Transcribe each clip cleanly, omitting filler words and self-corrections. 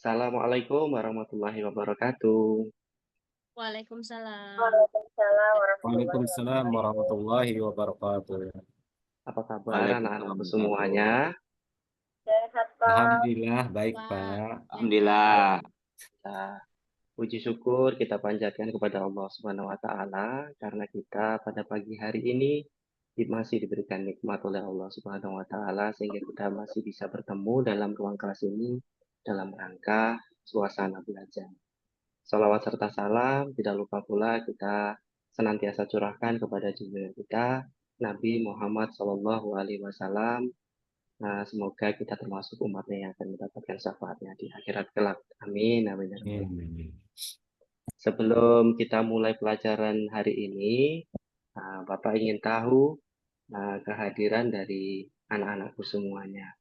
Assalamualaikum warahmatullahi wabarakatuh. Waalaikumsalam. Waalaikumsalam warahmatullahi Waalaikumsalam wabarakatuh. warahmatullahi wabarakatuh. Apa kabar anak-anakku Waalaikumsalam. semuanya? Sehat, Pak. Alhamdulillah baik Pak. Pak. Alhamdulillah. Nah, puji syukur kita panjatkan kepada Allah Subhanahu wa taala karena kita pada pagi hari ini masih diberikan nikmat oleh Allah Subhanahu wa taala sehingga kita masih bisa bertemu dalam ruang kelas ini dalam rangka suasana belajar. Salawat serta salam tidak lupa pula kita senantiasa curahkan kepada junjungan kita Nabi Muhammad Shallallahu Alaihi Wasallam. Nah, semoga kita termasuk umatnya yang akan mendapatkan syafaatnya di akhirat kelak. Amin, amin, amin. Sebelum kita mulai pelajaran hari ini, Bapak ingin tahu kehadiran dari anak-anakku semuanya.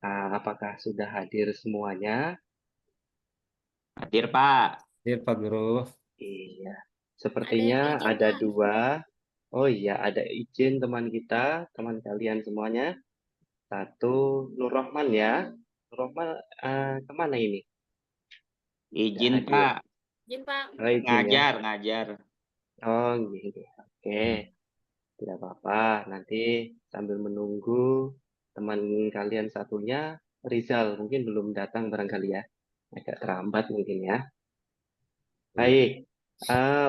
Apakah sudah hadir semuanya? Hadir, Pak. Ya Pak Guru. Iya, sepertinya Ada yang izin, ada Pak. dua. Oh iya, ada izin teman kita, teman kalian semuanya. Satu, Nur Rohman ya. Nur Rohman kemana ini? Izin, Tidak hadir. Pak. Izin, Pak. Oh, izin ya. Ngajar. Oh, gitu. Oke, tidak apa-apa. Nanti sambil menunggu teman kalian satunya, Rizal, mungkin belum datang barangkali ya. Agak terlambat mungkin ya. Baik,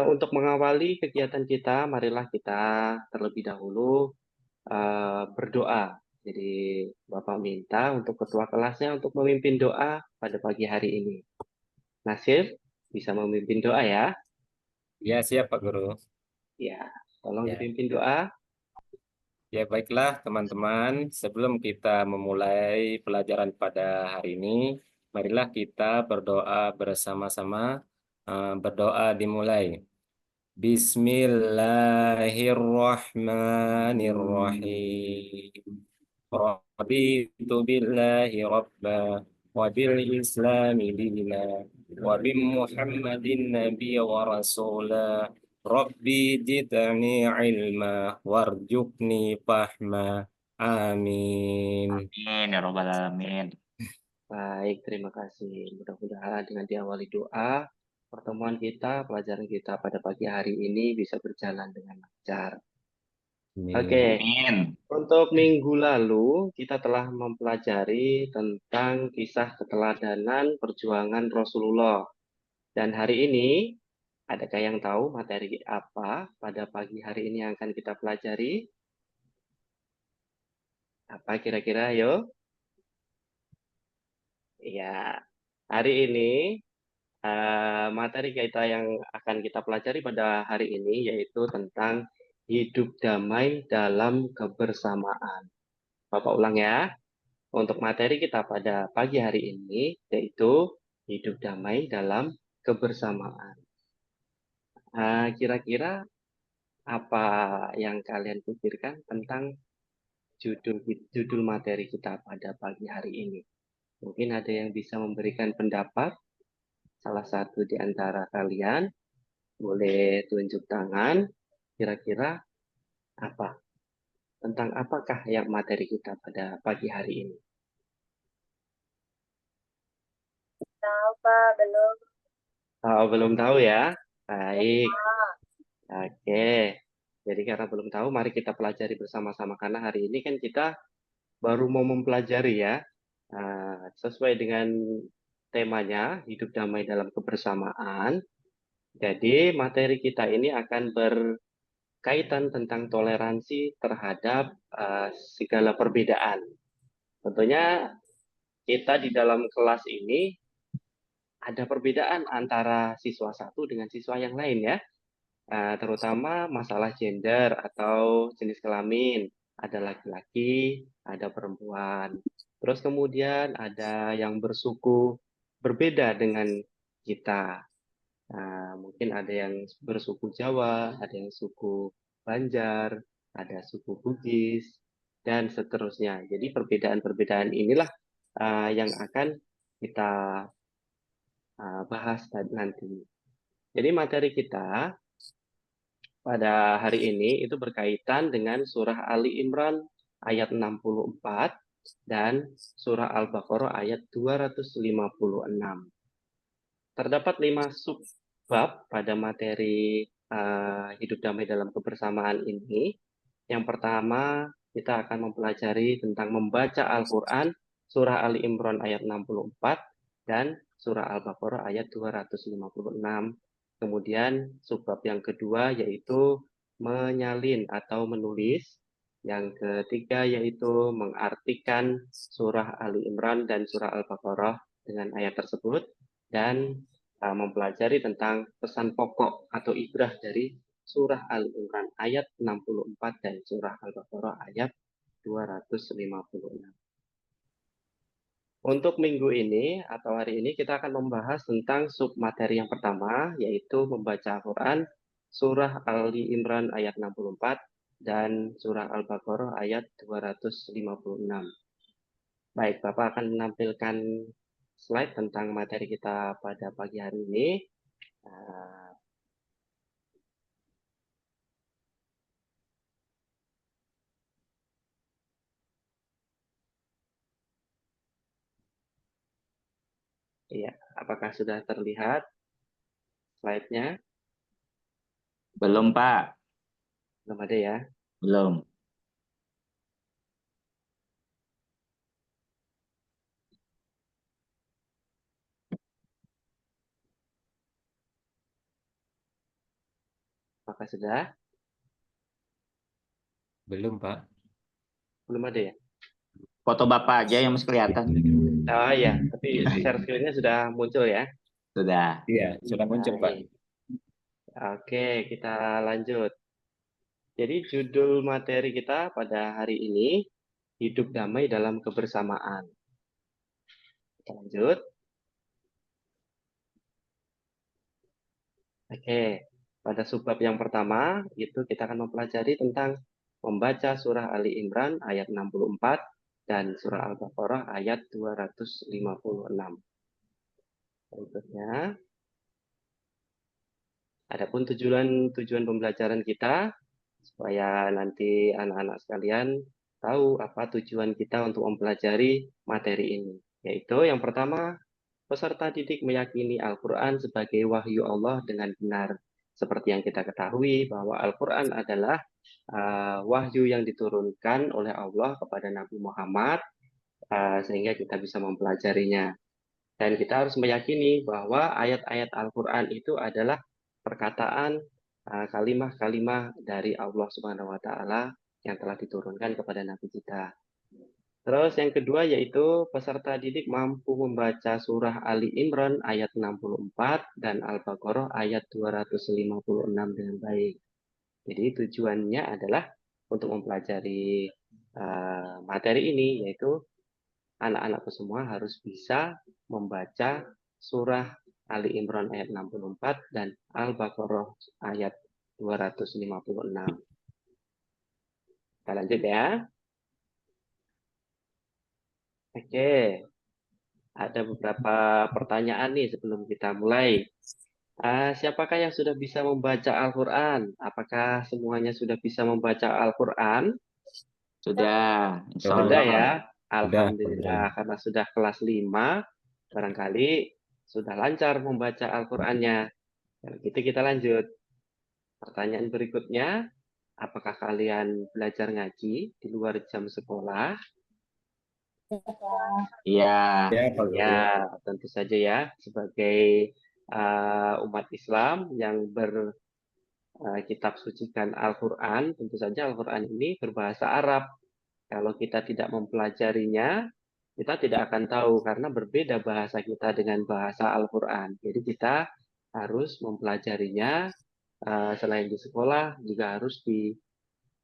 untuk mengawali kegiatan kita, marilah kita terlebih dahulu berdoa. Jadi Bapak minta untuk ketua kelasnya untuk memimpin doa pada pagi hari ini. Nasir, bisa memimpin doa ya? Ya siap Pak Guru. Ya, tolong Ya. dipimpin doa. Ya baiklah teman-teman, sebelum kita memulai pelajaran pada hari ini, marilah kita berdoa bersama-sama. Berdoa dimulai. Bismillahirrahmanirrahim. Raditu billahi rabba wa bil islami dina wa bi Muhammadin nabiyya wa rasula. Rabbi jitani ilma warjukni fahma. Amin. Amin, ya Rabbal Alamin. Baik, terima kasih. Mudah-mudahan dengan diawali doa, pertemuan kita, pelajaran kita pada pagi hari ini bisa berjalan dengan lancar. Oke, Amin. untuk minggu lalu kita telah mempelajari tentang kisah keteladanan perjuangan Rasulullah. Dan hari ini, adakah yang tahu materi apa pada pagi hari ini yang akan kita pelajari? Apa kira-kira, yo? Ya, hari ini materi kita yang akan kita pelajari pada hari ini yaitu tentang hidup damai dalam kebersamaan. Bapak ulang ya. Untuk materi kita pada pagi hari ini yaitu hidup damai dalam kebersamaan. Kira-kira apa yang kalian pikirkan tentang judul materi kita pada pagi hari ini? Mungkin ada yang bisa memberikan pendapat. Salah satu di antara kalian boleh tunjuk tangan. Kira-kira apa? Tentang apakah yang materi kita pada pagi hari ini? Tahu, Pak, belum. Oh, belum tahu ya? Baik. Oke. Jadi karena belum tahu, mari kita pelajari bersama-sama. Karena hari ini kan kita baru mau mempelajari ya. Sesuai dengan temanya, hidup damai dalam kebersamaan. Jadi materi kita ini akan berkaitan tentang toleransi terhadap segala perbedaan. Tentunya kita di dalam kelas ini ada perbedaan antara siswa satu dengan siswa yang lain ya. Terutama masalah gender atau jenis kelamin. Ada laki-laki, ada perempuan. Terus kemudian ada yang bersuku berbeda dengan kita. Mungkin ada yang bersuku Jawa, ada yang suku Banjar, ada suku Bugis, dan seterusnya. Jadi perbedaan-perbedaan inilah yang akan kita bahas nanti. Jadi materi kita pada hari ini itu berkaitan dengan surah Ali Imran ayat 64 dan surah Al-Baqarah ayat 256. Terdapat 5 subbab pada materi hidup damai dalam kebersamaan ini. Yang pertama, kita akan mempelajari tentang membaca Al-Quran, surah Ali Imran ayat 64, dan surah Al-Baqarah ayat 256. Kemudian subbab yang kedua yaitu menyalin atau menulis. Yang ketiga yaitu mengartikan surah Ali Imran dan surah Al-Baqarah dengan ayat tersebut. Dan mempelajari tentang pesan pokok atau ibrah dari surah Ali Imran ayat 64 dan surah Al-Baqarah ayat 256. Untuk minggu ini atau hari ini kita akan membahas tentang submateri yang pertama, yaitu membaca Al-Quran, surah Ali Imran ayat 64 dan surah Al-Baqarah ayat 256. Baik, Bapak akan menampilkan slide tentang materi kita pada pagi hari ini. Iya, apakah sudah terlihat slide-nya? Belum, Pak. Belum ada ya? Belum. Apakah sudah? Belum, Pak. Belum ada ya? Foto Bapak aja yang masih kelihatan. Oh iya, tapi share screen-nya sudah muncul ya? Sudah. Iya, sudah muncul, Pak. Baik. Oke, kita lanjut. Jadi judul materi kita pada hari ini, hidup damai dalam kebersamaan. Kita lanjut. Oke, pada subbab yang pertama, itu kita akan mempelajari tentang membaca surah Ali Imran ayat 64 dan surah Al-Baqarah ayat 256. Berikutnya, adapun tujuan pembelajaran kita, supaya nanti anak-anak sekalian tahu apa tujuan kita untuk mempelajari materi ini. Yaitu yang pertama, peserta didik meyakini Al-Quran sebagai wahyu Allah dengan benar. Seperti yang kita ketahui bahwa Al-Quran adalah wahyu yang diturunkan oleh Allah kepada Nabi Muhammad, sehingga kita bisa mempelajarinya. Dan kita harus meyakini bahwa ayat-ayat Al-Quran itu adalah perkataan kalimah-kalimah dari Allah Subhanahu wa Ta'ala yang telah diturunkan kepada Nabi kita. Terus yang kedua yaitu peserta didik mampu membaca surah Ali Imran ayat 64 dan Al-Baqarah ayat 256 dengan baik. Jadi tujuannya adalah untuk mempelajari materi ini, yaitu anak-anakku semua harus bisa membaca surah Ali Imran ayat 64 dan Al-Baqarah ayat 256. Kita lanjut ya. Oke, ada beberapa pertanyaan nih sebelum kita mulai. Siapakah yang sudah bisa membaca Al-Quran? Apakah semuanya sudah bisa membaca Al-Quran? Sudah. Insya Sudah Allah. ya. Sudah. Alhamdulillah, karena sudah kelas 5, barangkali sudah lancar membaca Al-Qurannya. Kalau gitu kita lanjut. Pertanyaan berikutnya, apakah kalian belajar ngaji di luar jam sekolah? Iya. Ya, Pak Guru. Ya, tentu saja ya. Sebagai umat Islam yang berkitab sucikan Al-Quran, tentu saja Al-Quran ini berbahasa Arab. Kalau kita tidak mempelajarinya, kita tidak akan tahu karena berbeda bahasa kita dengan bahasa Al-Quran. Jadi kita harus mempelajarinya selain di sekolah, juga harus di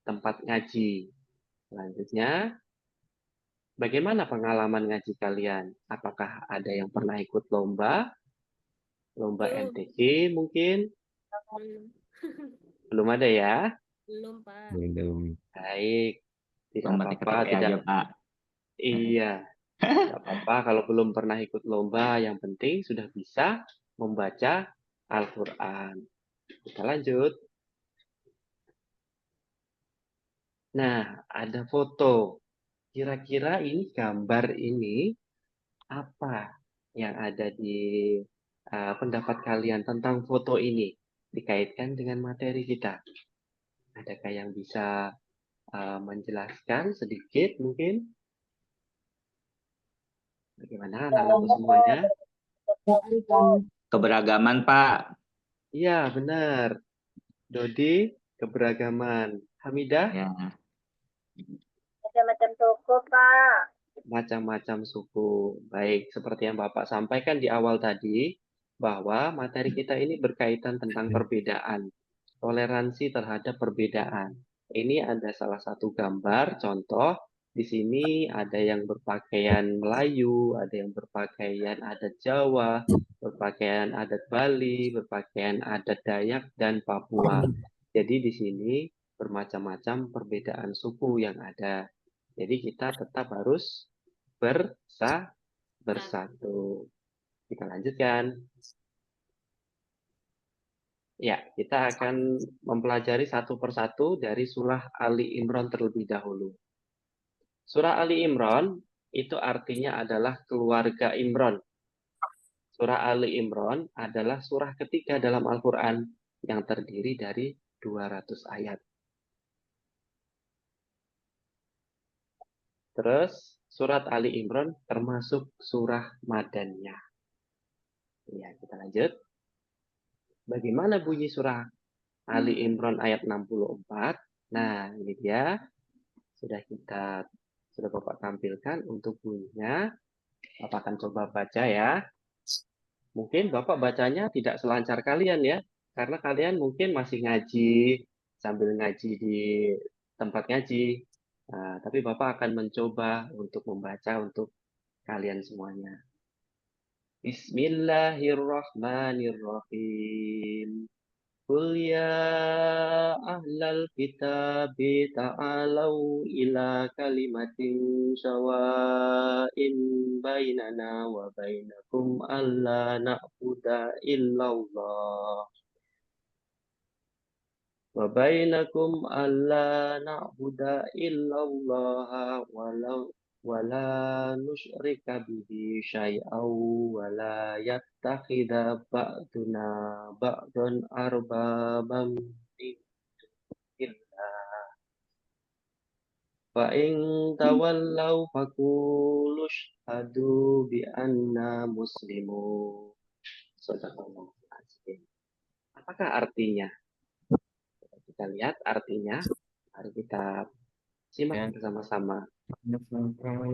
tempat ngaji. Selanjutnya, bagaimana pengalaman ngaji kalian? Apakah ada yang pernah ikut lomba Belum. MTQ mungkin? Belum. Belum ada ya? Belum, Pak. Belum. Baik, tidak Lomba apa-apa, TKP aja, Pak. Iya, tidak apa-apa kalau belum pernah ikut lomba, yang penting sudah bisa membaca Al-Quran. Kita lanjut. Nah, ada foto. Kira-kira ini gambar ini apa yang ada di pendapat kalian tentang foto ini dikaitkan dengan materi kita? Adakah yang bisa menjelaskan sedikit mungkin? Bagaimana anak-anakku semuanya? Keberagaman, Pak. Iya, benar. Dodi, keberagaman. Hamidah, Ya. Macam-macam toko, Pak. macam-macam suku. Baik, seperti yang Bapak sampaikan di awal tadi, bahwa materi kita ini berkaitan tentang perbedaan, toleransi terhadap perbedaan. Ini ada salah satu gambar, contoh, di sini ada yang berpakaian Melayu, ada yang berpakaian adat Jawa, berpakaian adat Bali, berpakaian adat Dayak, dan Papua. Jadi di sini bermacam-macam perbedaan suku yang ada. Jadi kita tetap harus bersatu. Kita lanjutkan. Ya, kita akan mempelajari satu persatu dari surah Ali Imran terlebih dahulu. Surah Ali Imran itu artinya adalah keluarga Imran. Surah Ali Imran adalah surah ketiga dalam Al-Quran yang terdiri dari 200 ayat. Terus surat Ali Imran termasuk surah Madaniyah. Ya, kita lanjut. Bagaimana bunyi surah Ali Imran ayat 64? Nah, ini dia. Sudah Bapak tampilkan untuk bunyinya. Bapak akan coba baca ya. Mungkin Bapak bacanya tidak selancar kalian ya. Karena kalian mungkin masih ngaji, sambil ngaji di tempat ngaji. Nah, tapi Bapak akan mencoba untuk membaca untuk kalian semuanya. Bismillahirrahmanirrahim. Qul ya ahlal kitabi ta'alau ila kalimatin sawa'in bainana wa bainakum alla na'budu illallah wa bainakum alla na'budu illallah wala nusyrika bihi syai'aw wala yattakhidha ba'duna ba'dan arbabam min dunillah fa in tawallaw faqulu syhadu bi anna muslimun. Sadaqallahu azim. Apakah artinya? Kita lihat artinya. Mari kita simak bersama-sama.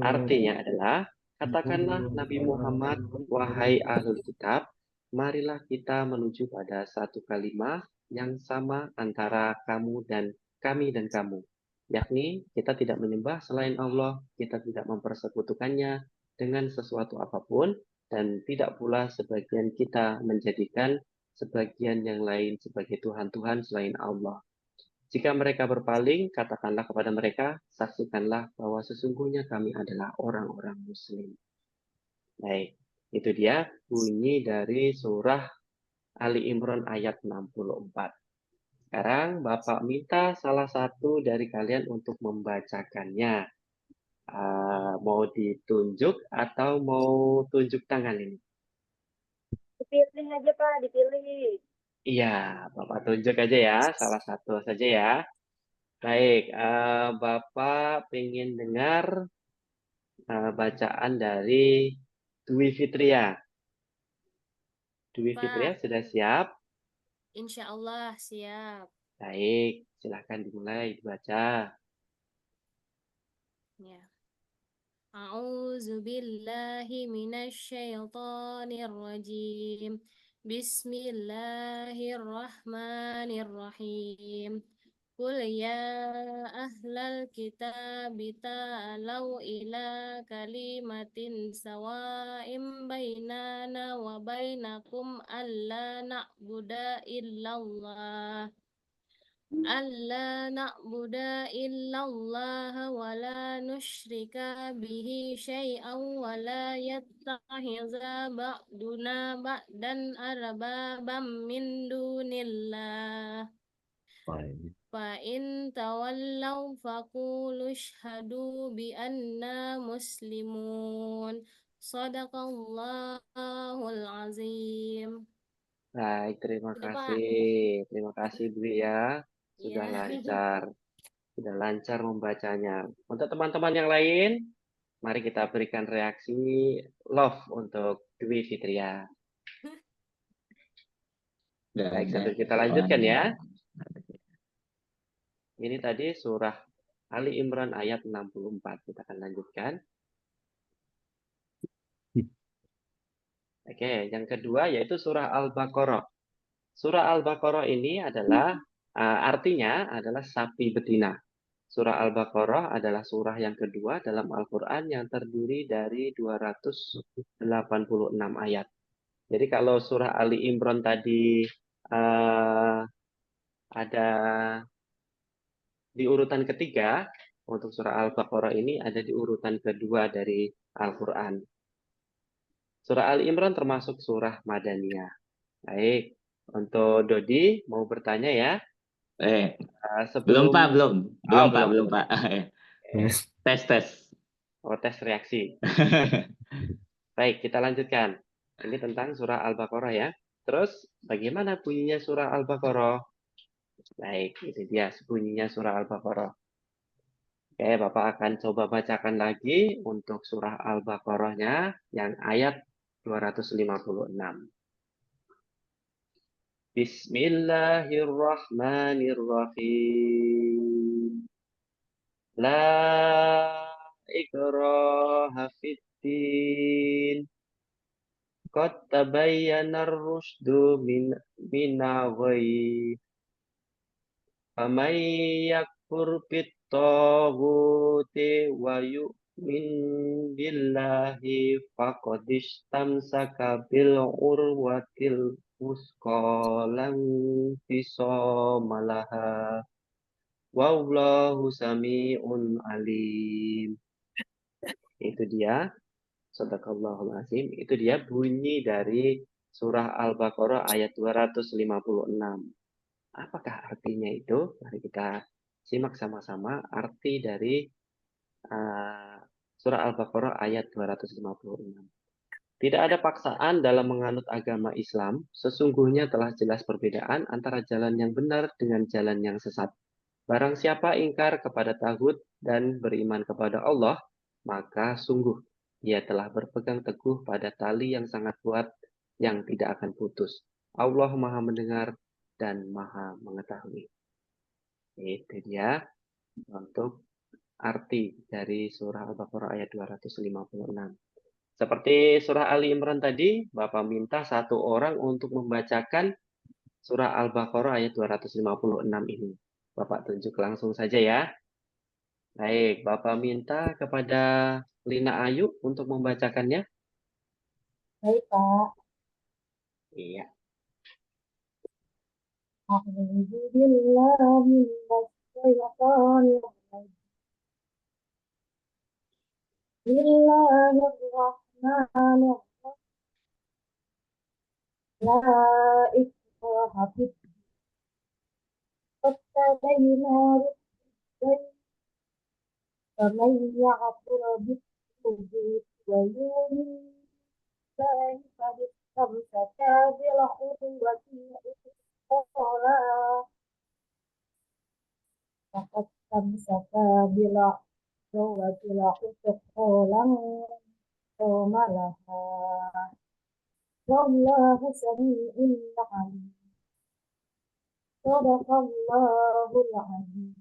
Artinya adalah, katakanlah Nabi Muhammad, wahai ahlul kitab, marilah kita menuju pada satu kalimat yang sama antara kamu dan kami dan kamu. Yakni kita tidak menyembah selain Allah, kita tidak mempersekutukannya dengan sesuatu apapun, dan tidak pula sebagian kita menjadikan sebagian yang lain sebagai Tuhan-Tuhan selain Allah. Jika mereka berpaling, katakanlah kepada mereka, saksikanlah bahwa sesungguhnya kami adalah orang-orang muslim. Baik, itu dia bunyi dari surah Ali Imran ayat 64. Sekarang Bapak minta salah satu dari kalian untuk membacakannya. Mau ditunjuk atau mau tunjuk tangan ini? Dipilih aja, Pak. Dipilih. Iya, Bapak tunjuk aja ya, salah satu saja ya. Baik, Bapak ingin dengar bacaan dari Dwi Fitria. Dwi Pak. Fitria sudah siap? Insya Allah siap. Baik, silahkan dimulai dibaca. Ya. A'udzu billahi minasyaitonir rajim. Bismillahirrahmanirrahim. Qul ya ahlal kitabi ta'alau ila kalimatin sawa'im bainana wa bainakum alla na'budu illallah wa la nusyrika bihi syai'an wa la yattakhidha ba'duna ba'dan arbabam min dunillah فإن تولوا فقولوا اشهدوا بأننا مسلمون صدق الله العظيم. Baik, terima Sudah, Pak. kasih. Terima kasih, Bu ya. Sudah Ya. lancar. Sudah lancar membacanya. Untuk teman-teman yang lain, mari kita berikan reaksi love untuk Dwi Fitria. Baik, sambil kita lanjutkan ya. Ini tadi surah Ali Imran ayat 64. Kita akan lanjutkan. Oke, yang kedua yaitu surah Al-Baqarah. Surah Al-Baqarah ini adalah artinya adalah sapi betina. Surah Al-Baqarah adalah surah yang kedua dalam Al-Quran yang terdiri dari 286 ayat. Jadi kalau surah Ali Imran tadi ada di urutan ketiga, untuk surah Al-Baqarah ini ada di urutan kedua dari Al-Quran. Surah Ali Imran termasuk surah Madaniyah. Baik, untuk Dodi mau bertanya ya. Belum, Pak, belum. Belum, Pak, belum. belum, Pak. Tes. Oh, tes reaksi. Baik, kita lanjutkan. Ini tentang surah Al-Baqarah ya. Terus, bagaimana bunyinya surah Al-Baqarah? Baik, ini dia bunyinya surah Al-Baqarah. Oke, Bapak akan coba bacakan lagi untuk surah Al-Baqarahnya yang ayat 256. Bismillahirrahmanirrahim. La ikraha fiddin. Qad tabayyana ar-rusydu minal ghayy. Faman yakfur bit-taghuti wa yu'min billahi faqad istamsaka bil urwatil wusqa lam fisama laha. Wallahu sami'un alim. Itu dia. Shadaqallahul azim. Itu dia bunyi dari surah Al-Baqarah ayat 256. Apakah artinya itu? Mari kita simak sama-sama arti dari surah Al-Baqarah ayat 256. Tidak ada paksaan dalam menganut agama Islam. Sesungguhnya telah jelas perbedaan antara jalan yang benar dengan jalan yang sesat. Barang siapa ingkar kepada taghut dan beriman kepada Allah, maka sungguh dia telah berpegang teguh pada tali yang sangat kuat yang tidak akan putus. Allah Maha mendengar dan Maha mengetahui. Itu dia untuk arti dari surah Al-Baqarah ayat 256. Seperti surah Ali Imran tadi, Bapak minta satu orang untuk membacakan surah Al-Baqarah ayat 256 ini. Bapak tunjuk langsung saja ya. Baik, Bapak minta kepada Lina Ayu untuk membacakannya. Baik, Pak. Iya. A'udzu billahi minasyaitonir rajim. Bismillahirrahmanirrahim. La ikraha fiddin. Qad tabayyana rusydu faman ya'fur bit-taghut wa yu'min billahi faqad istamsaka bil urwatil wuthqa faqad istamsaka bil urwatil wuthqa lam fisama laha. Wallahu sami'un alim. Shadaqallahul azim.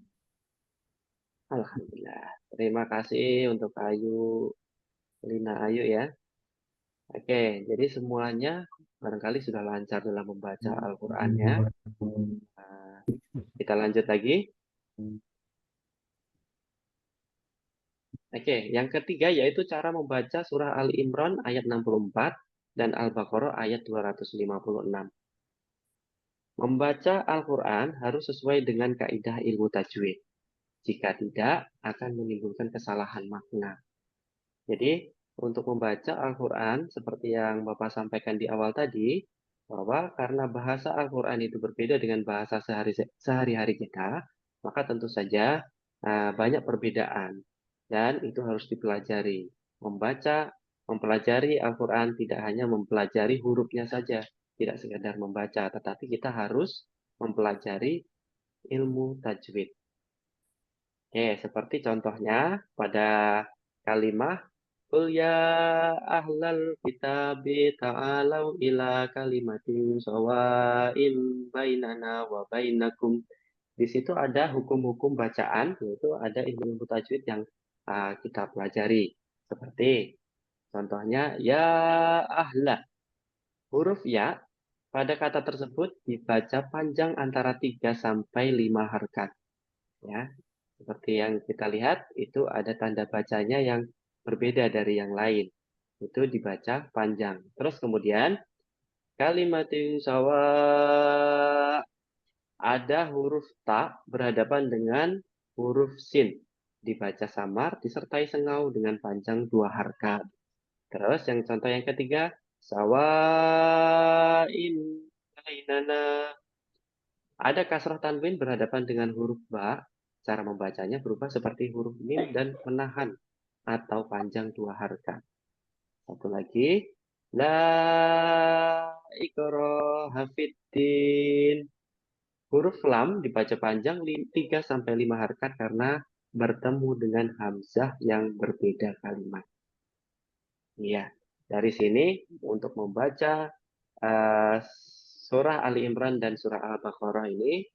Alhamdulillah. Terima kasih untuk Ayu, Lina Ayu ya. Oke, jadi semuanya barangkali sudah lancar dalam membaca Al-Qur'annya. Kita lanjut lagi. Oke, yang ketiga yaitu cara membaca surah Ali Imran ayat 64 dan Al-Baqarah ayat 256. Membaca Al-Quran harus sesuai dengan kaidah ilmu tajwid. Jika tidak, akan menimbulkan kesalahan makna. Jadi, untuk membaca Al-Quran, seperti yang Bapak sampaikan di awal tadi, bahwa karena bahasa Al-Quran itu berbeda dengan bahasa sehari-hari kita, maka tentu saja banyak perbedaan dan itu harus dipelajari. Mempelajari Al-Quran tidak hanya mempelajari hurufnya saja, tidak sekedar membaca, tetapi kita harus mempelajari ilmu tajwid. Oke, seperti contohnya pada kalimat Qul ya ahlal kitabi ta'alau ila kalimatin sawa'in bainana wa bainakum. Di situ ada hukum-hukum bacaan, yaitu ada ilmu-ilmu tajwid yang kita pelajari. Seperti contohnya ya ahla. Huruf ya pada kata tersebut dibaca panjang antara 3 sampai 5 harkat. Ya, seperti yang kita lihat, itu ada tanda bacanya yang berbeda dari yang lain. Itu dibaca panjang. Terus kemudian, kalimatin sawa, ada huruf ta berhadapan dengan huruf sin. Dibaca samar, disertai sengau dengan panjang 2 harkat. Terus yang contoh yang ketiga, sawain bainana. Ada kasrah tanwin berhadapan dengan huruf ba. Cara membacanya berubah seperti huruf mim dan menahan atau panjang 2 harkat. Satu lagi, la ikroha fiddin. Huruf lam dibaca panjang 3 sampai 5 harkat karena bertemu dengan hamzah yang berbeda kalimat. Iya, dari sini untuk membaca surah Ali Imran dan surah Al-Baqarah ini,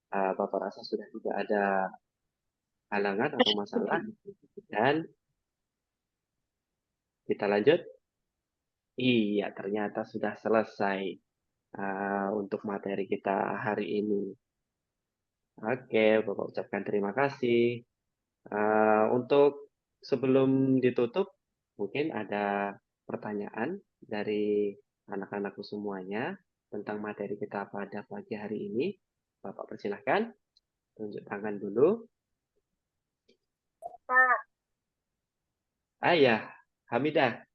Bapak rasa sudah tidak ada halangan atau masalah. Dan kita lanjut. Iya, ternyata sudah selesai untuk materi kita hari ini. Oke, Bapak ucapkan terima kasih. Untuk sebelum ditutup, mungkin ada pertanyaan dari anak-anakku semuanya tentang materi kita pada pagi hari ini. Bapak persilahkan, tunjuk tangan dulu. Pak, Ayah, Hamidah.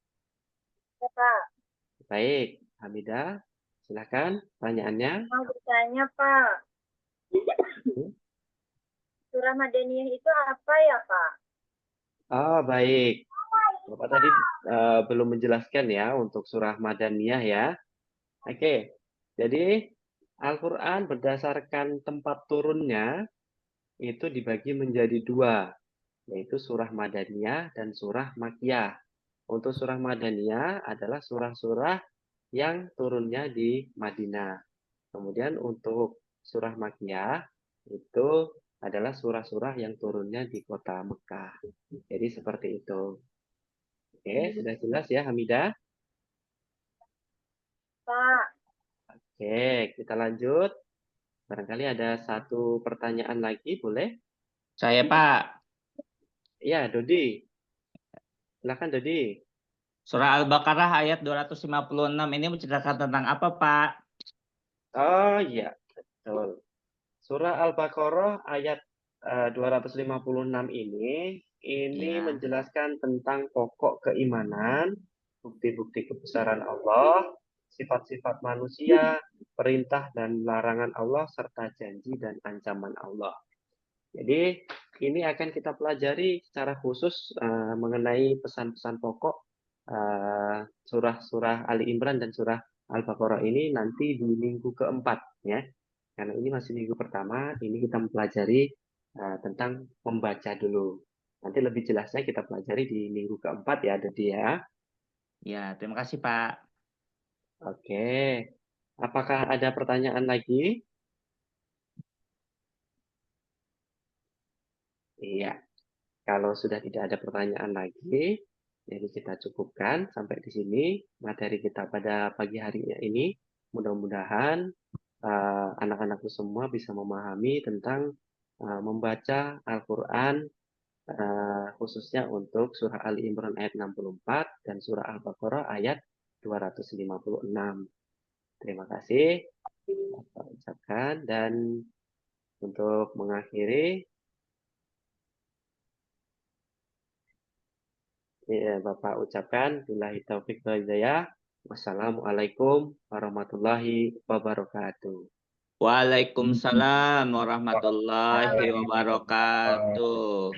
ya, Pak. Baik, Hamidah, silakan pertanyaannya. Mau bertanya, Pak. Surah Madaniyah itu apa ya, Pak? Oh, baik. Bapak tadi belum menjelaskan ya untuk surah Madaniyah ya. Oke, jadi Al-Quran berdasarkan tempat turunnya itu dibagi menjadi 2, yaitu surah Madaniyah dan surah Makkiyah. Untuk surah Madaniyah adalah surah-surah yang turunnya di Madinah. Kemudian untuk surah Makkiyah itu adalah surah-surah yang turunnya di kota Mekah. Jadi seperti itu. Oke, sudah jelas ya Hamidah? Pak, Oke, kita lanjut. Barangkali ada satu pertanyaan lagi, boleh? Saya Pak, Iya, Dodi. Silakan Dodi. surah Al-Baqarah ayat 256 ini menceritakan tentang apa Pak? Oh iya, betul. Surah Al-Baqarah ayat 256 ini Iya. menjelaskan tentang pokok keimanan, bukti-bukti kebesaran Allah, sifat-sifat manusia, perintah dan larangan Allah, serta janji dan ancaman Allah. Jadi ini akan kita pelajari secara khusus mengenai pesan-pesan pokok surah-surah Ali Imran dan surah Al-Baqarah ini nanti di minggu keempat ya. Karena ini masih minggu pertama, ini kita mempelajari tentang membaca dulu. Nanti lebih jelasnya kita pelajari di minggu keempat ya, Dodi ya. Ya, terima kasih Pak. Oke. Apakah ada pertanyaan lagi? Iya. Kalau sudah tidak ada pertanyaan lagi, jadi kita cukupkan sampai di sini materi kita pada pagi hari ini. Mudah-mudahan anak-anakku semua bisa memahami tentang membaca Al-Quran khususnya untuk surah Ali Imran ayat 64 dan surah Al-Baqarah ayat 256. Terima kasih. Saya ucapkan dan untuk mengakhiri Bapak ucapkan billahi taufiq wal hidayah. Wassalamualaikum warahmatullahi wabarakatuh. Waalaikumsalam warahmatullahi wabarakatuh.